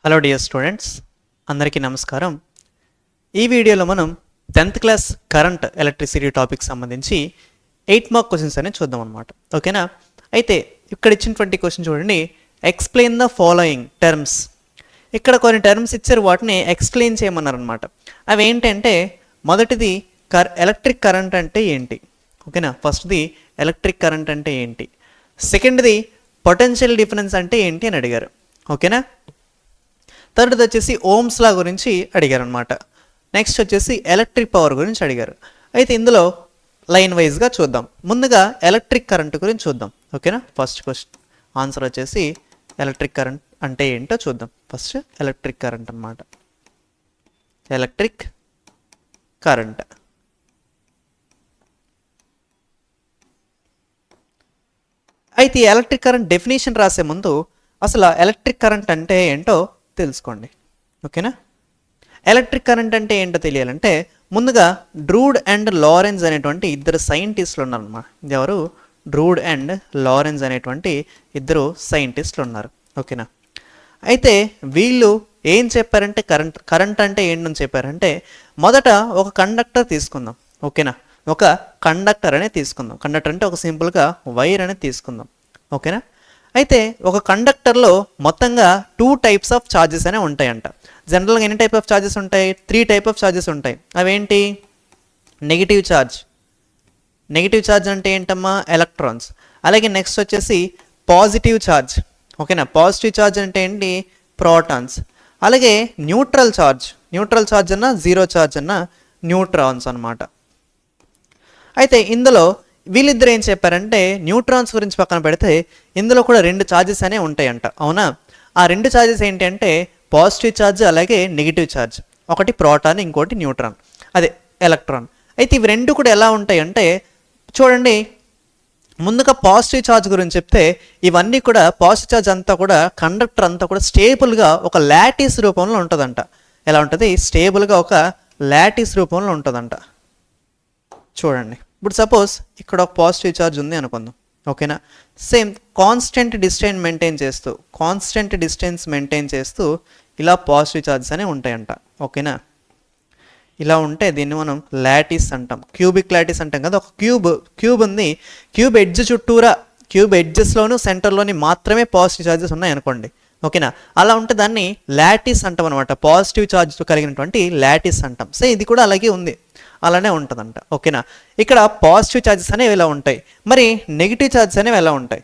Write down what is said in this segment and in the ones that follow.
Hello dear students, అందరికీ నమస్కారం. ఈ వీడియోలో మనం 10th class current electricity topic సంబంధించి 8 మార్క్ క్వశ్చన్స్ అనేది చూద్దాం అనమాట. ఓకేనా? అయితే ఇక్కడ ఇచ్చినటువంటి క్వశ్చన్ చూడండి. Explain the following terms. ఇక్కడ కొన్ని టర్మ్స్ ఇచ్చారు, వాటిని ఎక్స్ప్లెయిన్ చేయమన్నారు అనమాట. అవి ఏంటంటే, మొదటిది ఎలక్ట్రిక్ కరెంట్ అంటే ఏంటి? ఓకేనా? ఫస్ట్ది ఎలక్ట్రిక్ కరెంట్ అంటే ఏంటి? సెకండ్ది పొటెన్షియల్ డిఫరెన్స్ అంటే ఏంటి అని అడిగారు. ఓకేనా? థర్డ్ది వచ్చేసి ఓమ్స్ లా గురించి అడిగారు అనమాట. నెక్స్ట్ వచ్చేసి ఎలక్ట్రిక్ పవర్ గురించి అడిగారు. అయితే ఇందులో లైన్ వైజ్గా చూద్దాం. ముందుగా ఎలక్ట్రిక్ కరెంట్ గురించి చూద్దాం. ఓకేనా? ఫస్ట్ క్వశ్చన్ ఆన్సర్ వచ్చేసి ఎలక్ట్రిక్ కరెంట్ అంటే ఏంటో చూద్దాం. ఫస్ట్ ఎలక్ట్రిక్ కరెంట్ అనమాట. ఎలక్ట్రిక్ కరెంట్ అయితే ఈ ఎలక్ట్రిక్ కరెంట్ డెఫినేషన్ రాసే ముందు అసలు ఎలక్ట్రిక్ కరెంట్ అంటే ఏంటో తెలుసుకోండి. ఓకేనా? ఎలక్ట్రిక్ కరెంట్ అంటే ఏంటో తెలియాలంటే ముందుగా డ్రూడ్ అండ్ లారెన్స్ అనేటువంటి ఇద్దరు సైంటిస్టులు ఉన్నారన్నమాట. ఇది ఎవరు? డ్రూడ్ అండ్ లారెన్స్ అనేటువంటి ఇద్దరు సైంటిస్టులు ఉన్నారు. ఓకేనా? అయితే వీళ్ళు ఏం చెప్పారంటే కరెంట్ అంటే ఏంటని చెప్పారంటే, మొదట ఒక కండక్టర్ తీసుకుందాం. ఓకేనా? ఒక కండక్టర్ అనేది తీసుకుందాం. కండక్టర్ అంటే ఒక సింపుల్గా వైర్ అనేది తీసుకుందాం. ఓకేనా? అయితే ఒక కండక్టర్లో మొత్తంగా 2 టైప్స్ ఆఫ్ ఛార్జెస్ అనేవి ఉంటాయంట. జనరల్గా ఎన్ని టైప్ ఆఫ్ ఛార్జెస్ ఉంటాయి? 3 టైప్ ఆఫ్ ఛార్జెస్ ఉంటాయి. అవేంటి? Negative charge. నెగిటివ్ ఛార్జ్ అంటే ఏంటమ్మా? ఎలక్ట్రాన్స్. అలాగే నెక్స్ట్ వచ్చేసి పాజిటివ్ ఛార్జ్. ఓకేనా? పాజిటివ్ ఛార్జ్ అంటే ఏంటి? ప్రోటాన్స్. అలాగే న్యూట్రల్ ఛార్జ్. న్యూట్రల్ ఛార్జ్ అన్న జీరో ఛార్జ్ అన్న న్యూట్రాన్స్ అనమాట. అయితే ఇందులో వీళ్ళిద్దరు ఏం చెప్పారంటే, న్యూట్రాన్స్ గురించి పక్కన పెడితే ఇందులో కూడా 2 ఛార్జెస్ అనేవి ఉంటాయంట. అవునా? ఆ 2 ఛార్జెస్ ఏంటి అంటే పాజిటివ్ ఛార్జ్ అలాగే నెగిటివ్ ఛార్జ్. ఒకటి ప్రోటాన్, ఇంకోటి న్యూట్రాన్, అదే ఎలక్ట్రాన్. అయితే ఇవి 2 కూడా ఎలా ఉంటాయి అంటే చూడండి. ముందుగా పాజిటివ్ ఛార్జ్ గురించి చెప్తే, ఇవన్నీ కూడా పాజిటివ్ ఛార్జ్ అంతా కూడా కండక్టర్ అంతా కూడా స్టేబుల్గా ఒక లాటిస్ రూపంలో ఉంటుందంట. ఎలా ఉంటుంది? స్టేబుల్గా ఒక లాటిస్ రూపంలో ఉంటుందంట. చూడండి, ఇప్పుడు సపోజ్ ఇక్కడ ఒక పాజిటివ్ ఛార్జ్ ఉంది అనుకుందాం. ఓకేనా? సేమ్ కాన్స్టెంట్ డిస్టెన్స్ మెయింటైన్ చేస్తూ ఇలా పాజిటివ్ ఛార్జెస్ అనేవి ఉంటాయంట. ఓకేనా? ఇలా ఉంటే దీన్ని మనం లాటిస్ అంటాం. క్యూబిక్ లాటిస్ అంటాం కదా. ఒక క్యూబ్ ఉంది. క్యూబ్ ఎడ్జ్ చుట్టూరా, క్యూబ్ ఎడ్జెస్లోను సెంటర్లోని మాత్రమే పాజిటివ్ ఛార్జెస్ ఉన్నాయి అనుకోండి. ఓకేనా? అలా ఉంటే దాన్ని లాటిస్ అంటాం అనమాట. పాజిటివ్ ఛార్జ్ కలిగినటువంటి లాటిస్ అంటాం. సో ఇది కూడా అలాగే ఉంది, అలానే ఉంటుందంట. ఓకేనా? ఇక్కడ పాజిటివ్ ఛార్జెస్ అనేవి ఎలా ఉంటాయి, మరి నెగిటివ్ ఛార్జెస్ అనేవి ఎలా ఉంటాయి?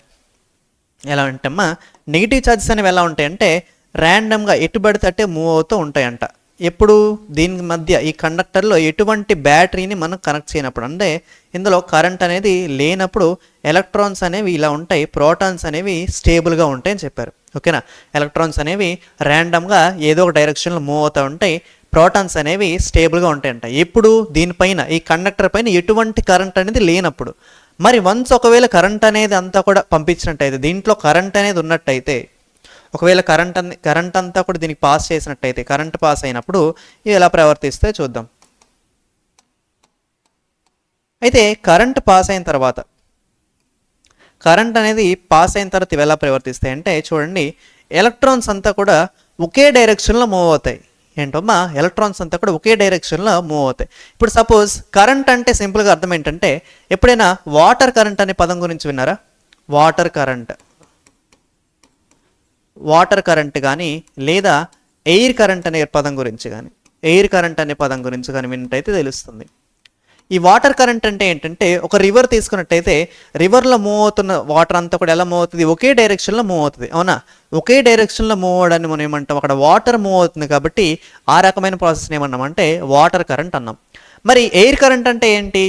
ఎలా ఉంటాయమ్మా? నెగిటివ్ ఛార్జెస్ అనేవి ఎలా ఉంటాయి అంటే ర్యాండమ్గా ఎటు పడితే అట్టే మూవ్ అవుతూ ఉంటాయంట. ఎప్పుడు? దీని మధ్య ఈ కండక్టర్లో ఎటువంటి బ్యాటరీని మనం కనెక్ట్ చేయనప్పుడు, అంటే ఇందులో కరెంట్ అనేది లేనప్పుడు ఎలక్ట్రాన్స్ అనేవి ఇలా ఉంటాయి, ప్రోటాన్స్ అనేవి స్టేబుల్గా ఉంటాయని చెప్పారు. ఓకేనా? ఎలక్ట్రాన్స్ అనేవి ర్యాండమ్గా ఏదో ఒక డైరెక్షన్లో మూవ్ అవుతూ ఉంటాయి, ప్రోటాన్స్ అనేవి స్టేబుల్గా ఉంటాయంట. ఎప్పుడు? దీనిపైన, ఈ కండక్టర్ పైన ఎటువంటి కరెంట్ అనేది లేనప్పుడు. మరి వన్స్ ఒకవేళ కరెంట్ అనేది అంతా కూడా పంపించినట్టయితే, దీంట్లో కరెంట్ అనేది ఉన్నట్టయితే, ఒకవేళ కరెంట్ అంతా కూడా దీనికి పాస్ చేసినట్టయితే, కరెంట్ పాస్ అయినప్పుడు ఇవి ఎలా ప్రవర్తిస్తే చూద్దాం. అయితే కరెంట్ పాస్ అయిన తర్వాత, కరెంట్ అనేది పాస్ అయిన తర్వాత ఇవి ఎలా ప్రవర్తిస్తాయి అంటే చూడండి, ఎలక్ట్రాన్స్ అంతా కూడా ఒకే డైరెక్షన్లో మూవ్ అవుతాయి. ఏంటమ్మా? ఎలక్ట్రాన్స్ అంతా కూడా ఒకే డైరెక్షన్లో మూవ్ అవుతాయి. ఇప్పుడు సపోజ్ కరెంట్ అంటే సింపుల్గా అర్థం ఏంటంటే, ఎప్పుడైనా వాటర్ కరెంట్ అనే పదం గురించి విన్నారా? వాటర్ కరెంట్ కానీ, లేదా ఎయిర్ కరెంట్ అనే పదం గురించి కానీ విన్నట్టయితే తెలుస్తుంది. ఈ వాటర్ కరెంట్ అంటే ఏంటంటే, ఒక రివర్ తీసుకున్నట్టయితే రివర్లో మూవ్ అవుతున్న వాటర్ అంతా కూడా ఎలా మూవ్ అవుతుంది? ఒకే డైరెక్షన్లో మూవ్ అవుతుంది. అవునా? ఒకే డైరెక్షన్లో మూవ్ అవడాన్ని మనం ఏమంటాం? అక్కడ వాటర్ మూవ్ అవుతుంది కాబట్టి ఆ రకమైన ప్రాసెస్ని ఏమన్నామంటే వాటర్ కరెంట్ అన్నాం. మరి ఎయిర్ కరెంట్ అంటే ఏంటి?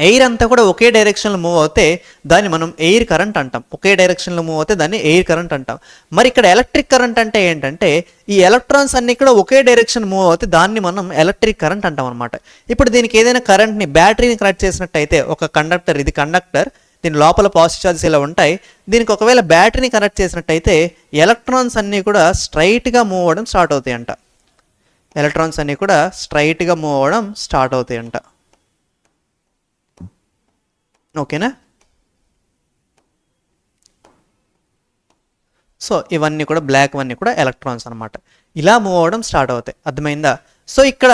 ఎయిర్ అంతా కూడా ఒకే డైరెక్షన్లో మూవ్ అవుతే దాన్ని మనం ఎయిర్ కరెంట్ అంటాం. ఒకే డైరెక్షన్లో మూవ్ అవుతే దాన్ని ఎయిర్ కరెంట్ అంటాం. మరి ఇక్కడ ఎలక్ట్రిక్ కరెంట్ అంటే ఏంటంటే, ఈ ఎలక్ట్రాన్స్ అన్ని కూడా ఒకే డైరెక్షన్ మూవ్ అవుతే దాన్ని మనం ఎలక్ట్రిక్ కరెంట్ అంటాం అనమాట. ఇప్పుడు దీనికి ఏదైనా కరెంట్ని, బ్యాటరీని కనెక్ట్ చేసినట్టయితే, ఒక కండక్టర్, ఇది కండక్టర్, దీని లోపల పాజిటివ్ ఛార్జెస్ ఇలా ఉంటాయి. దీనికి ఒకవేళ బ్యాటరీని కనెక్ట్ చేసినట్టయితే ఎలక్ట్రాన్స్ అన్నీ కూడా స్ట్రైట్గా మూవ్ అవ్వడం స్టార్ట్ అవుతాయంట. ఓకేనా? సో ఇవన్నీ కూడా బ్లాక్ అన్నీ కూడా ఎలక్ట్రాన్స్ అనమాట. ఇలా మూవ్ అవ్వడం స్టార్ట్ అవుతాయి. అర్థమైందా? సో ఇక్కడ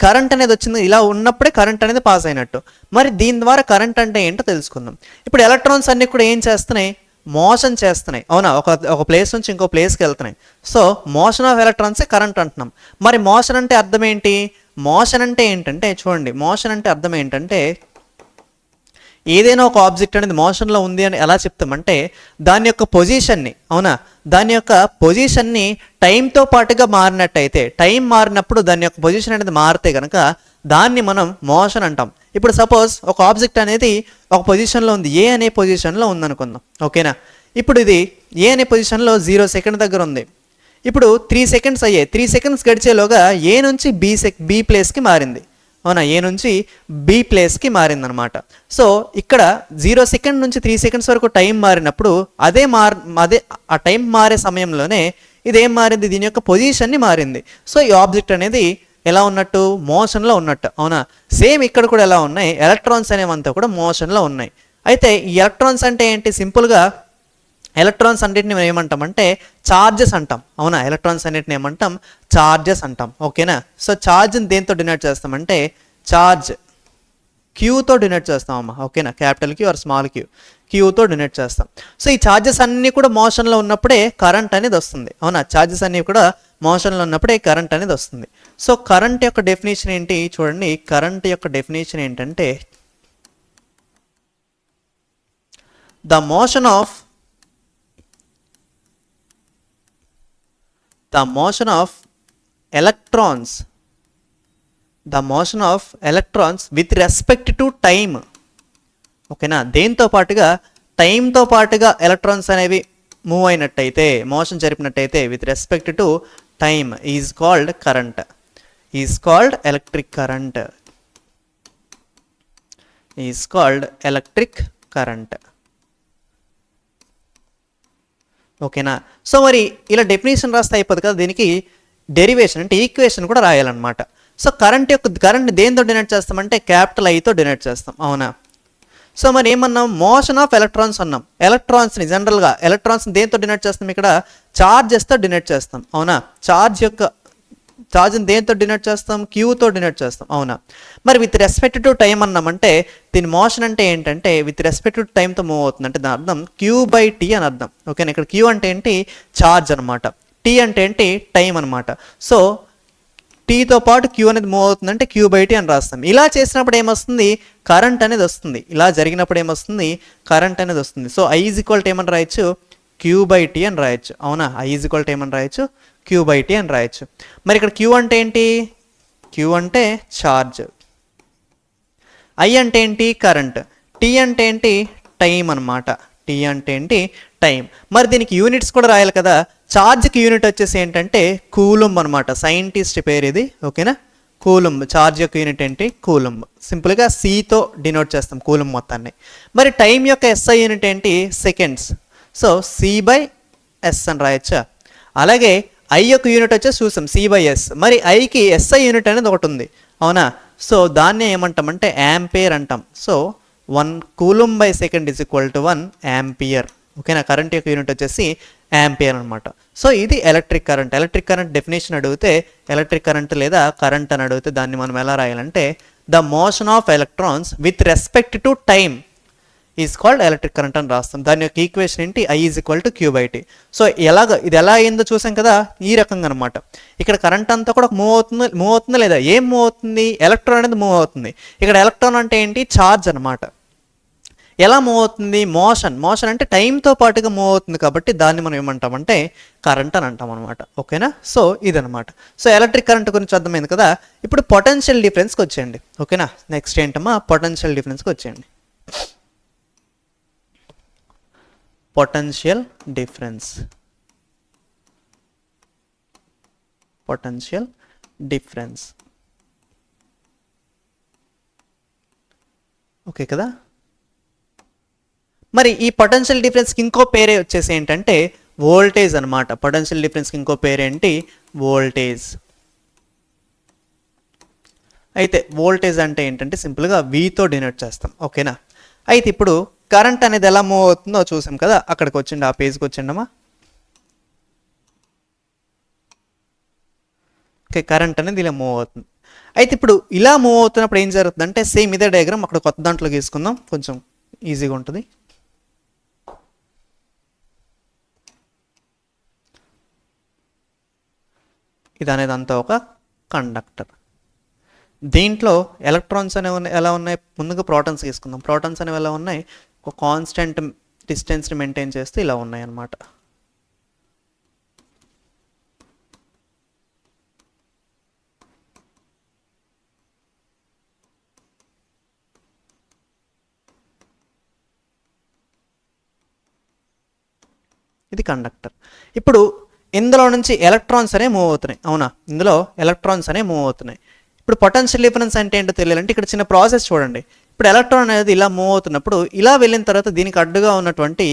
కరెంట్ అనేది వచ్చింది, ఇలా ఉన్నప్పుడే కరెంట్ అనేది పాస్ అయినట్టు. మరి దీని ద్వారా కరెంట్ అంటే ఏంటో తెలుసుకుందాం. ఇప్పుడు ఎలక్ట్రాన్స్ అన్నీ కూడా ఏం చేస్తున్నాయి? మోషన్ చేస్తున్నాయి, అవునా? ఒక ప్లేస్ నుంచి ఇంకో ప్లేస్కి వెళ్తున్నాయి. సో మోషన్ ఆఫ్ ఎలక్ట్రాన్సే కరెంట్ అంటున్నాం. మరి మోషన్ అంటే అర్థం ఏంటి? మోషన్ అంటే ఏంటంటే చూడండి, మోషన్ అంటే అర్థం ఏంటంటే ఏదైనా ఒక ఆబ్జెక్ట్ అనేది మోషన్లో ఉంది అని ఎలా చెప్తామంటే దాని యొక్క పొజిషన్ని, అవునా, దాని యొక్క పొజిషన్ని టైంతో పాటుగా మారినట్టయితే, టైం మారినప్పుడు దాని యొక్క పొజిషన్ అనేది మారితే కనుక దాన్ని మనం మోషన్ అంటాం. ఇప్పుడు సపోజ్ ఒక ఆబ్జెక్ట్ అనేది ఒక పొజిషన్లో ఉంది, ఏ అనే పొజిషన్లో ఉందనుకుందాం, ఓకేనా? ఇప్పుడు ఇది ఏ అనే పొజిషన్లో 0 సెకండ్ దగ్గర ఉంది. ఇప్పుడు 3 సెకండ్స్ అయ్యాయి. 3 సెకండ్స్ గడిచేలోగా ఏ నుంచి బి ప్లేస్కి మారింది, అవునా? ఏ నుంచి బి ప్లేస్కి మారిందనమాట. సో ఇక్కడ 0 సెకండ్ నుంచి 3 సెకండ్స్ వరకు టైం మారినప్పుడు అదే ఆ టైం మారే సమయంలోనే ఇదేం మారింది? దీని యొక్క పొజిషన్ని మారింది. సో ఈ ఆబ్జెక్ట్ అనేది ఎలా ఉన్నట్టు? మోషన్లో ఉన్నట్టు, అవునా? సేమ్ ఇక్కడ కూడా ఎలా ఉన్నాయి? ఎలక్ట్రాన్స్ అనేవంతా కూడా మోషన్లో ఉన్నాయి. అయితే ఈ ఎలక్ట్రాన్స్ అంటే ఏంటి? సింపుల్గా ఎలక్ట్రాన్స్ అన్నిటిని మనం ఏమంటామంటే చార్జెస్ అంటాం, అవునా? ఎలక్ట్రాన్స్ అన్నిటిని ఏమంటాం? చార్జెస్ అంటాం, ఓకేనా? సో ఛార్జ్ని దేంతో డినోట్ చేస్తామంటే ఛార్జ్ క్యూతో డినోట్ చేస్తాం అమ్మా, ఓకేనా? క్యాపిటల్ క్యూ ఆర్ స్మాల్ క్యూతో డినోట్ చేస్తాం. సో ఈ ఛార్జెస్ అన్నీ కూడా మోషన్లో ఉన్నప్పుడే కరెంట్ అనేది వస్తుంది, అవునా? ఛార్జెస్ అన్నీ కూడా మోషన్లో ఉన్నప్పుడే కరెంట్ అనేది వస్తుంది. సో కరెంట్ యొక్క డెఫినేషన్ ఏంటి చూడండి. కరెంట్ యొక్క డెఫినేషన్ ఏంటంటే the motion of electrons with respect to time, ఓకేనా? దేంతో పాటుగా టైంతో పాటుగా ఎలక్ట్రాన్స్ అనేవి మూవ్ అయినట్టయితే, మోషన్ జరిపినట్టయితే with respect to time is called current, is called electric current, is called electric current, ఓకేనా? సో మరి ఇలా డెఫినేషన్ రాస్తే అయిపోదు కదా, దీనికి డెరివేషన్ అంటే ఈక్వేషన్ కూడా రాయాలన్నమాట. సో కరెంట్ దేంతో డినోట్ చేస్తామంటే క్యాపిటల్ ఐతో డినోట్ చేస్తాం, అవునా? సో మరి ఏమన్నాం? మోషన్ ఆఫ్ ఎలక్ట్రాన్స్ అన్నాం. ఎలక్ట్రాన్స్ని జనరల్గా ఎలక్ట్రాన్స్ని దేంతో డినోట్ చేస్తాం? ఇక్కడ చార్జెస్తో డినోట్ చేస్తాం, అవునా? ఛార్జ్ని దేంతో డినోట్ చేస్తాం? క్యూతో డినోట్ చేస్తాం, అవునా? మరి విత్ రెస్పెక్ట్ టు టైం అన్నామంటే దీని మోషన్ అంటే ఏంటంటే విత్ రెస్పెక్ట్ టు టైంతో మూవ్ అవుతుంది, అంటే దాని అర్థం Q/T అని అర్థం, ఓకేనా? ఇక్కడ Q అంటే ఏంటి? ఛార్జ్ అనమాట. T అంటే ఏంటి? టైం అనమాట. సో టీతో పాటు Q అనేది మూవ్ అవుతుందంటే Q/T అని రాస్తాం. ఇలా చేసినప్పుడు ఏమొస్తుంది? కరెంట్ అనేది వస్తుంది. ఇలా జరిగినప్పుడు ఏమొస్తుంది? కరెంట్ అనేది వస్తుంది. So I is equal to ఏమని రాయొచ్చు? Q/T అని రాయొచ్చు, అవునా? I ఈజ్ ఈక్వల్ టు ఏమని రాయొచ్చు? Q/T అని రాయొచ్చు. మరి ఇక్కడ Q అంటే ఏంటి? Q అంటే ఛార్జ్, I అంటే ఏంటి? కరెంట్, T అంటే ఏంటి? టైం అనమాట. T అంటే ఏంటి? టైం. మరి దీనికి యూనిట్స్ కూడా రాయాలి కదా. ఛార్జ్కి యూనిట్ వచ్చేసి ఏంటంటే కూలుంబ్ అనమాట. సైంటిస్ట్ పేరు ఇది, ఓకేనా? కూలుంబ్. ఛార్జ్ యొక్క యూనిట్ ఏంటి? కూలుంబ్. సింపుల్గా Cతో డినోట్ చేస్తాం కూలుంబ్ మొత్తాన్ని. మరి టైం యొక్క SI యూనిట్ ఏంటి? సెకండ్స్. సో C/S అని రాయొచ్చా? అలాగే I యొక్క యూనిట్ వచ్చేసి చూసాం C/S. మరి Iకి SI యూనిట్ అనేది ఒకటి ఉంది, అవునా? సో దాన్ని ఏమంటామంటే యాంపియర్ అంటాం. So 1 coulomb per second is equal to 1 ampere, ఓకేనా? కరెంట్ యొక్క యూనిట్ వచ్చేసి యాంపియర్ అనమాట. సో ఇది electric current. Electric current definition అడిగితే ఎలక్ట్రిక్ కరెంట్ లేదా కరెంట్ అని అడిగితే దాన్ని మనం ఎలా రాయాలంటే the motion of electrons with respect to time is called electric current అని రాస్తాం. దాని యొక్క ఈక్వేషన్ ఏంటి? I is equal to Q/T. So ఇది ఎలా అయిందో చూసాం కదా, ఈ రకంగా అనమాట. ఇక్కడ కరెంట్ అంతా కూడా మూవ్ అవుతుందా లేదా? ఏం మూవ్ అవుతుంది? ఎలక్ట్రాన్ అనేది మూవ్ అవుతుంది. ఇక్కడ ఎలక్ట్రాన్ అంటే ఏంటి? ఛార్జ్ అనమాట. ఎలా మూవ్ అవుతుంది? మోషన్ అంటే టైంతో పాటుగా మూవ్ అవుతుంది కాబట్టి దాన్ని మనం ఏమంటామంటే కరెంట్ అని అంటాం అనమాట, ఓకేనా? సో ఇదనమాట. సో ఎలక్ట్రిక్ కరెంట్ గురించి అర్థమైంది కదా. ఇప్పుడు పొటెన్షియల్ డిఫరెన్స్కి వచ్చేయండి, ఓకేనా? నెక్స్ట్ ఏంటమ్మా? పొటెన్షియల్ డిఫరెన్స్కి వచ్చేయండి. పొటెన్షియల్ డిఫరెన్స్, ఓకే కదా. మరి ఈ పొటెన్షియల్ డిఫరెన్స్కి ఇంకో పేరే వచ్చేసి ఏంటంటే వోల్టేజ్ అనమాట. పొటెన్షియల్ డిఫరెన్స్కి ఇంకో పేరేంటి? వోల్టేజ్. అయితే వోల్టేజ్ అంటే ఏంటంటే సింపుల్గా Vతో డినోట్ చేస్తాం, ఓకేనా? అయితే ఇప్పుడు కరెంట్ అనేది ఎలా మూవ్ అవుతుందో చూసాం కదా. అక్కడికి వచ్చిండి, ఆ పేజ్కి వచ్చిండమ్మా. కరెంట్ అనేది ఇలా మూవ్ అవుతుంది. అయితే ఇప్పుడు ఇలా మూవ్ అవుతున్నప్పుడు ఏం జరుగుతుందంటే సేమ్ ఇదే డయాగ్రామ్ అక్కడ కొత్త దాంట్లో గీసుకుందాం, కొంచెం ఈజీగా ఉంటుంది. ఇది అనేది అంతా ఒక కండక్టర్. దీంట్లో ఎలక్ట్రాన్స్ అనేవి ఎలా ఉన్నాయి, ముందుగా ప్రోటాన్స్ తీసుకుందాం. ప్రోటాన్స్ అనేవి ఎలా ఉన్నాయి, ఒక కాన్స్టెంట్ డిస్టెన్స్ని మెయింటైన్ చేస్తూ ఇలా ఉన్నాయి అన్నమాట. ఇది కండక్టర్. ఇప్పుడు ఇందులో నుంచి ఎలక్ట్రాన్స్ అనేవి మూవ్ అవుతున్నాయి, అవునా, ఇందులో ఎలక్ట్రాన్స్ అనేవి మూవ్ అవుతున్నాయి. ఇప్పుడు పొటెన్షియల్ డిఫరెన్స్ అంటే ఏంటో తెలియాలంటే ఇక్కడ చిన్న ప్రాసెస్ చూడండి. ఇప్పుడు ఎలక్ట్రాన్ అనేది ఇలా మూవ్ అవుతున్నప్పుడు ఇలా వెళ్ళిన తర్వాత దీనికి అడ్డుగా ఉన్నటువంటి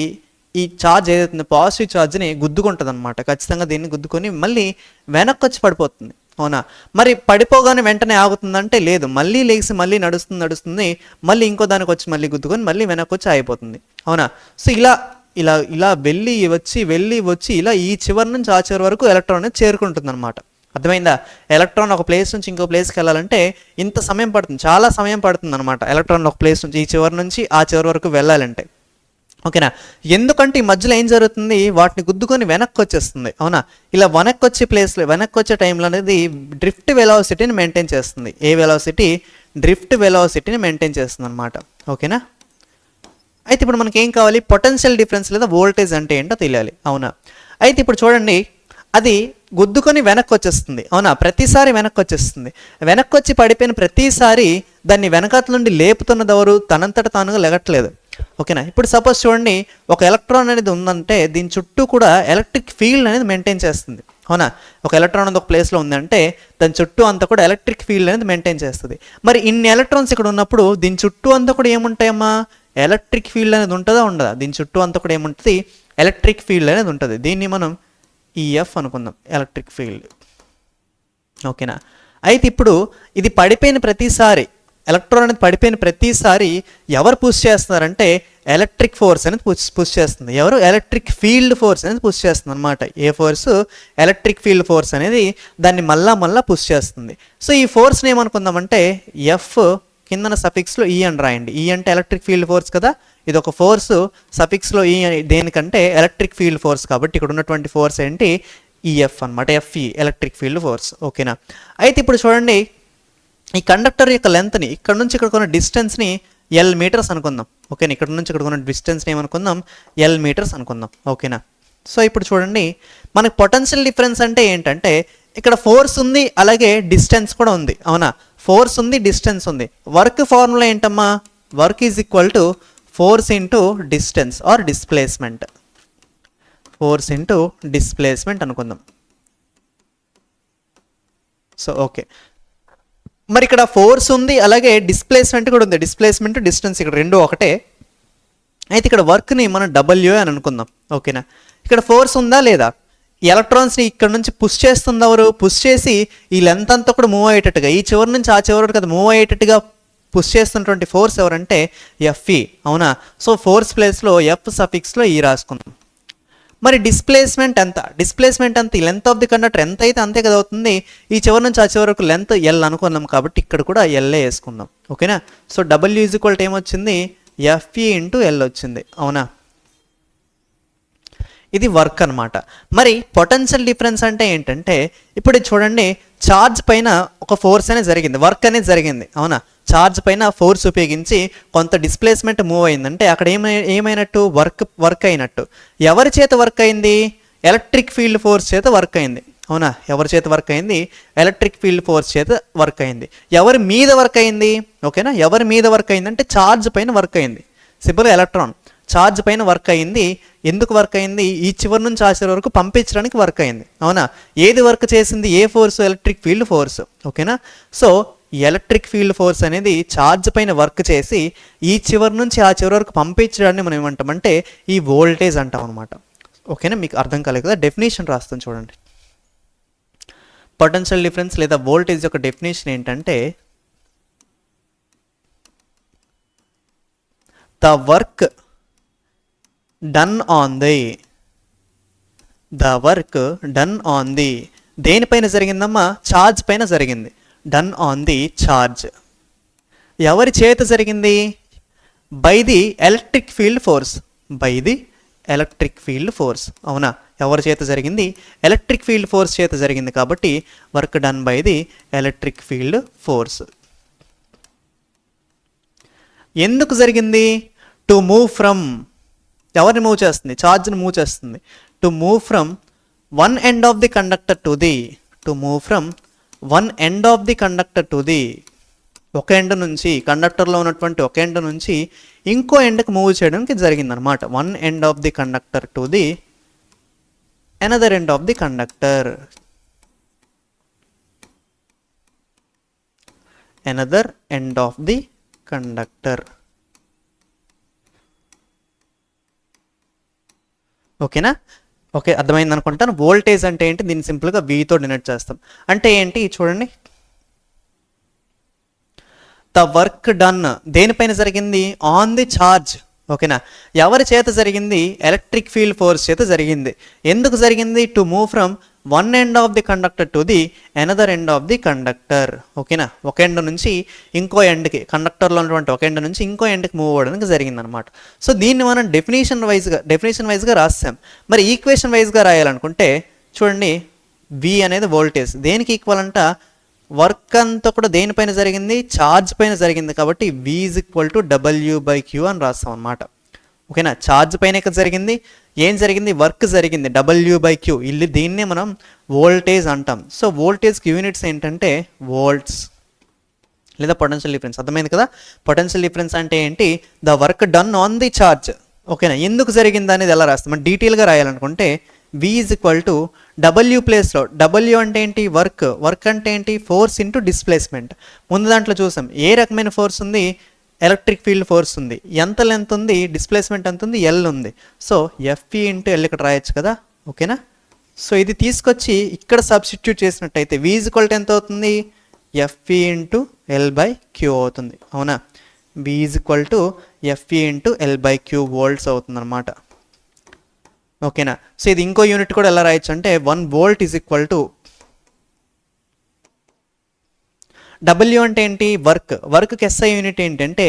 ఈ ఛార్జ్ ఏదైతుందో పాజిటివ్ ఛార్జ్ని గుద్దుకుంటుంది అనమాట. ఖచ్చితంగా దీన్ని గుద్దుకొని మళ్ళీ వెనక్కి వచ్చి పడిపోతుంది, అవునా. మరి పడిపోగానే వెంటనే ఆగుతుందంటే లేదు, మళ్ళీ లేచి మళ్ళీ నడుస్తుంది, మళ్ళీ ఇంకో దానికి వచ్చి మళ్ళీ గుద్దుకొని మళ్ళీ వెనక్కి వచ్చి ఆగిపోతుంది, అవునా. సో ఇలా ఇలా ఇలా వెళ్ళి వచ్చి ఇలా ఈ చివరి నుంచి ఆ చివరి వరకు ఎలక్ట్రాన్ అనేది చేరుకుంటుంది అనమాట. అర్థమైందా? ఎలక్ట్రాన్ ఒక ప్లేస్ నుంచి ఇంకో ప్లేస్కి వెళ్ళాలంటే ఇంత సమయం పడుతుంది, చాలా సమయం పడుతుంది అనమాట. ఎలక్ట్రాన్ ఒక ప్లేస్ నుంచి ఈ చివరి నుంచి ఆ చివరి వరకు వెళ్ళాలంటే, ఓకేనా. ఎందుకంటే ఈ మధ్యలో ఏం జరుగుతుంది, వాటిని గుద్దుకొని వెనక్కి వచ్చేస్తుంది, అవునా. ఇలా వెనక్కి వచ్చే టైంలో అనేది డ్రిఫ్ట్ వెలాసిటీని మెయింటైన్ చేస్తుంది. A velocity? డ్రిఫ్ట్ వెలాసిటీని మెయింటైన్ చేస్తుంది అనమాట, ఓకేనా. అయితే ఇప్పుడు మనకి ఏం కావాలి, పొటెన్షియల్ డిఫరెన్స్ లేదా వోల్టేజ్ అంటే ఏంటో తెలియాలి, అవునా. అయితే ఇప్పుడు చూడండి, అది గుద్దుకొని వెనక్కి వచ్చేస్తుంది, అవునా, ప్రతిసారి వెనక్కి వచ్చేస్తుంది. వెనక్కి వచ్చి పడిపోయిన ప్రతిసారి దాన్ని వెనకాతల నుండి లేపుతున్నదెవరు, తనంతట తానుగా లెగట్లేదు, ఓకేనా. ఇప్పుడు సపోజ్ చూడండి, ఒక ఎలక్ట్రాన్ అనేది ఉందంటే దీని చుట్టూ కూడా ఎలక్ట్రిక్ ఫీల్డ్ అనేది మెయింటైన్ చేస్తుంది, అవునా. ఒక ఎలక్ట్రాన్ అనేది ఒక ప్లేస్లో ఉందంటే దాని చుట్టూ అంతా కూడా ఎలక్ట్రిక్ ఫీల్డ్ అనేది మెయింటైన్ చేస్తుంది. మరి ఇన్ని ఎలక్ట్రాన్స్ ఇక్కడ ఉన్నప్పుడు దీని చుట్టూ అంతా కూడా ఏముంటాయమ్మా, ఎలక్ట్రిక్ ఫీల్డ్ అనేది ఉంటుందా ఉండదా? దీని చుట్టూ అంతా కూడా ఏముంటుంది, ఎలక్ట్రిక్ ఫీల్డ్ అనేది ఉంటుంది. దీన్ని మనం ఈఎఫ్ అనుకుందాం, ఎలక్ట్రిక్ ఫీల్డ్, ఓకేనా. అయితే ఇప్పుడు ఇది పడిపోయిన ప్రతిసారి, ఎలక్ట్రాన్ అనేది పడిపోయిన ప్రతిసారి ఎవరు పుష్ చేస్తున్నారంటే ఎలక్ట్రిక్ ఫోర్స్ అనేది పుష్ చేస్తుంది. ఎవరు? ఎలక్ట్రిక్ ఫీల్డ్ ఫోర్స్ అనేది పుష్ చేస్తుంది అనమాట. ఏ ఫోర్స్? ఎలక్ట్రిక్ ఫీల్డ్ ఫోర్స్ అనేది దాన్ని మళ్ళా పుష్ చేస్తుంది. సో ఈ ఫోర్స్ని ఏమనుకుందామంటే ఎఫ్, కిందన సఫిక్స్లో ఈ అని రాయండి. ఈ అంటే ఎలక్ట్రిక్ ఫీల్డ్ ఫోర్స్ కదా, ఇది ఒక ఫోర్స్, సఫిక్స్లో ఈ దేనికంటే ఎలక్ట్రిక్ ఫీల్డ్ ఫోర్స్, కాబట్టి ఇక్కడ ఉన్నటువంటి ఫోర్స్ ఏంటి, ఈఎఫ్ అనమాట. ఎఫ్ఈ, ఎలక్ట్రిక్ ఫీల్డ్ ఫోర్స్, ఓకేనా. అయితే ఇప్పుడు చూడండి, ఈ కండక్టర్ యొక్క లెంత్ని ఇక్కడ నుంచి ఇక్కడ కొన్న డిస్టెన్స్ని ఎల్ మీటర్స్ అనుకుందాం, ఓకేనా. ఇక్కడ నుంచి ఇక్కడ కొన్న డిస్టెన్స్ని ఏమనుకుందాం, ఎల్ మీటర్స్ అనుకుందాం, ఓకేనా. సో ఇప్పుడు చూడండి, మనకు పొటెన్షియల్ డిఫరెన్స్ అంటే ఏంటంటే ఇక్కడ ఫోర్స్ ఉంది, అలాగే డిస్టెన్స్ కూడా ఉంది, అవునా. ఫోర్స్ ఉంది, డిస్టెన్స్ ఉంది. వర్క్ ఫార్ములా ఏంటమ్మా, work is equal to force into distance or displacement. Force into displacement అనుకుందాం. సో ఓకే, మరి ఇక్కడ ఫోర్స్ ఉంది, అలాగే డిస్ప్లేస్మెంట్ కూడా ఉంది. డిస్ప్లేస్మెంట్, డిస్టెన్స్ ఇక్కడ రెండు ఒకటే. అయితే ఇక్కడ వర్క్ని మనం డబ్ల్యూ అని అనుకుందాం, ఓకేనా. ఇక్కడ ఫోర్స్ ఉందా లేదా, ఎలక్ట్రాన్స్ని ఇక్కడ నుంచి పుష్ చేస్తుంది ఎవరు, పుష్ చేసి ఈ లెంత్ అంతా కూడా మూవ్ అయ్యేటట్టుగా ఈ చివరి నుంచి ఆ చివరి వరకు అది మూవ్ అయ్యేటట్టుగా పుష్ చేస్తున్నటువంటి ఫోర్స్ ఎవరంటే ఎఫ్ఈ, అవునా. సో ఫోర్స్ ప్లేస్లో ఎఫ్ సఫిక్స్లో ఈ రాసుకుందాం. మరి డిస్ప్లేస్మెంట్ ఎంత, డిస్ప్లేస్మెంట్ ఎంత, ఈ లెంత్ ఆఫ్ ది కండక్టర్ ఎంత అయితే అంతే కదా అవుతుంది. ఈ చివరి నుంచి ఆ చివరి వరకు లెంత్ ఎల్ అనుకున్నాం, కాబట్టి ఇక్కడ కూడా ఎల్ఏ వేసుకుందాం, ఓకేనా. So W is equal to ఏమొచ్చింది, ఎఫ్ఈ ఇంటూ ఎల్ వచ్చింది, అవునా. ఇది వర్క్ అనమాట. మరి పొటెన్షియల్ డిఫరెన్స్ అంటే ఏంటంటే ఇప్పుడు చూడండి, ఛార్జ్ పైన ఒక ఫోర్స్ అనేది జరిగింది, వర్క్ అనేది జరిగింది, అవునా. ఛార్జ్ పైన ఫోర్స్ ఉపయోగించి కొంత డిస్ప్లేస్మెంట్ మూవ్ అయిందంటే అక్కడ ఏమైనట్టు, వర్క్ అయినట్టు. ఎవరి చేత వర్క్ అయింది, ఎలక్ట్రిక్ ఫీల్డ్ ఫోర్స్ చేత వర్క్ అయింది, అవునా. ఎవరి చేత వర్క్ అయింది, ఎలక్ట్రిక్ ఫీల్డ్ ఫోర్స్ చేత వర్క్ అయింది. ఎవరి మీద వర్క్ అయింది, ఓకేనా. ఎవరి మీద వర్క్ అయిందంటే ఛార్జ్ పైన వర్క్ అయింది. సింపుల్, ఎలక్ట్రాన్ ఛార్జ్ పైన వర్క్ అయింది. ఎందుకు వర్క్ అయింది, ఈ చివరి నుంచి ఆ చివరి వరకు పంపించడానికి వర్క్ అయింది, అవునా. ఏది వర్క్ చేసింది, ఏ ఫోర్స్, ఎలక్ట్రిక్ ఫీల్డ్ ఫోర్స్, ఓకేనా. సో ఎలక్ట్రిక్ ఫీల్డ్ ఫోర్స్ అనేది ఛార్జ్ పైన వర్క్ చేసి ఈ చివరి నుంచి ఆ చివరి వరకు పంపించడాన్ని మనం ఏమంటామంటే ఈ వోల్టేజ్ అంటాం అనమాట, ఓకేనా. మీకు అర్థం కాలేదు కదా, డెఫినేషన్ రాస్తాను చూడండి. పొటెన్షియల్ డిఫరెన్స్ లేదా వోల్టేజ్ యొక్క డెఫినేషన్ ఏంటంటే the work done on the work done on the దేనిపైన జరిగిందమ్మా? ఛార్జ్ పైన జరిగింది. Done on the charge. ఎవరి చేత జరిగింది? By the electric field force. By the electric field force. అవునా? ఎవరి చేత జరిగింది? ఎలక్ట్రిక్ ఫీల్డ్ ఫోర్స్ చేత జరిగింది కాబట్టి work done by the electric field force. ఎందుకు జరిగింది? టు మూవ్ ఫ్రమ్, ఎవరిని మూవ్ చేస్తుంది? ఛార్జ్ని మూవ్ చేస్తుంది. To move from one end of the conductor to the, to move from one end of the conductor to the, ఒక end నుంచి, కండక్టర్లో ఉన్నటువంటి ఒక end నుంచి ఇంకో ఎండ్కి మూవ్ చేయడానికి జరిగిందనమాట. One end of the conductor to the another end of the conductor. Another end of the conductor. ఓకేనా? Okay, అర్థమైంది అనుకుంటాను. వోల్టేజ్ అంటే ఏంటి? దీన్ని సింపుల్గా వీతో డినోట్ చేస్తాం. అంటే ఏంటి చూడండి, ద వర్క్ డన్ దేనిపైన జరిగింది? On the charge. ఓకేనా? ఎవరి చేత జరిగింది? ఎలక్ట్రిక్ ఫీల్డ్ ఫోర్స్ చేత జరిగింది. ఎందుకు జరిగింది? To move from one end of the conductor to the another end of the conductor. ఓకేనా? ఒక ఎండ్ నుంచి ఇంకో ఎండ్కి, కండక్టర్లో ఉన్నటువంటి ఒక ఎండ్ నుంచి ఇంకో ఎండ్కి మూవ్ అవ్వడానికి జరిగిందనమాట. సో దీన్ని మనం డెఫినేషన్ వైజ్గా రాస్తాం. మరి ఈక్వేషన్ వైజ్గా రాయాలనుకుంటే చూడండి, వి అనేది వోల్టేజ్. దేనికి ఈక్వల్ అంట? వర్క్ అంతా కూడా దేనిపైన జరిగింది? ఛార్జ్ పైన జరిగింది కాబట్టి V is equal to W/Q అని రాస్తాం అనమాట. ఓకేనా? ఛార్జ్ పైన జరిగింది. ఏం జరిగింది? వర్క్ జరిగింది. W/Q. దీన్నే మనం వోల్టేజ్ అంటాం. సో వోల్టేజ్కి యూనిట్స్ ఏంటంటే వోల్ట్స్ లేదా పొటెన్షియల్ డిఫరెన్స్. అర్థమైంది కదా? పొటెన్షియల్ డిఫరెన్స్ అంటే ఏంటి? The work done on the charge. ఓకేనా? ఎందుకు జరిగింది అనేది ఎలా రాస్తాం? మనం డీటెయిల్గా రాయాలనుకుంటే V is equal to W ప్లేస్లో, W అంటే ఏంటి? వర్క్. వర్క్ అంటే ఏంటి? Force into displacement. ముందు దాంట్లో చూసాం ఏ రకమైన ఫోర్స్ ఉంది? ఎలక్ట్రిక్ ఫీల్డ్ ఫోర్స్ ఉంది. ఎంత లెంత్ ఉంది? డిస్ప్లేస్మెంట్ ఎంత ఉంది? L ఉంది. సో FE ఇంటూ L ఇక్కడ రాయొచ్చు కదా. ఓకేనా? సో ఇది తీసుకొచ్చి ఇక్కడ సబ్స్టిట్యూట్ చేసినట్టయితే V ఈజ్ ఈక్వల్ టు ఎంత అవుతుంది? FE ఇంటూ L/Q అవుతుంది. అవునా? V is equal to FE into L/Q volts అవుతుంది అనమాట. ఓకేనా? సో ఇది ఇంకో యూనిట్ కూడా ఎలా రాయొచ్చు అంటే 1 volt is equal to W అంటే ఏంటి? వర్క్. వర్క్కి SI యూనిట్ ఏంటంటే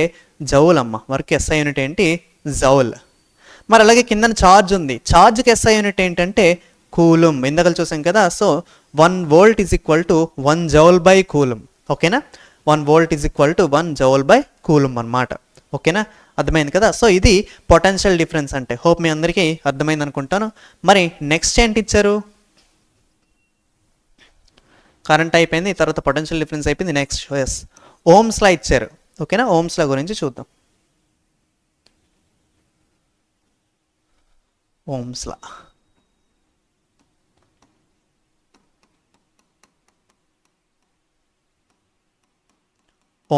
జౌల్ అమ్మ. వర్క్ SI యూనిట్ ఏంటి? జౌల్. మరి అలాగే కింద ఛార్జ్ ఉంది. ఛార్జ్కి SI యూనిట్ ఏంటంటే కూలుమ్. ఇందాక చూసాం కదా. So 1 volt is equal to 1 joule by coulomb. ఓకేనా? 1 volt is equal to 1 joule by coulomb అనమాట. ఓకేనా? అర్థమైంది కదా. సో ఇది పొటెన్షియల్ డిఫరెన్స్ అంటే. హోప్ మీ అందరికీ అర్థమైంది అనుకుంటాను. మరి నెక్స్ట్ ఏంటి ఇచ్చారు? కరెంట్ అయిపోయింది, తర్వాత పొటెన్షియల్ డిఫరెన్స్ అయిపోయింది. నెక్స్ట్ ఎస్ ఓమ్స్లా ఇచ్చారు. ఓకేనా? ఓమ్స్లా గురించి చూద్దాం. ఓమ్స్లా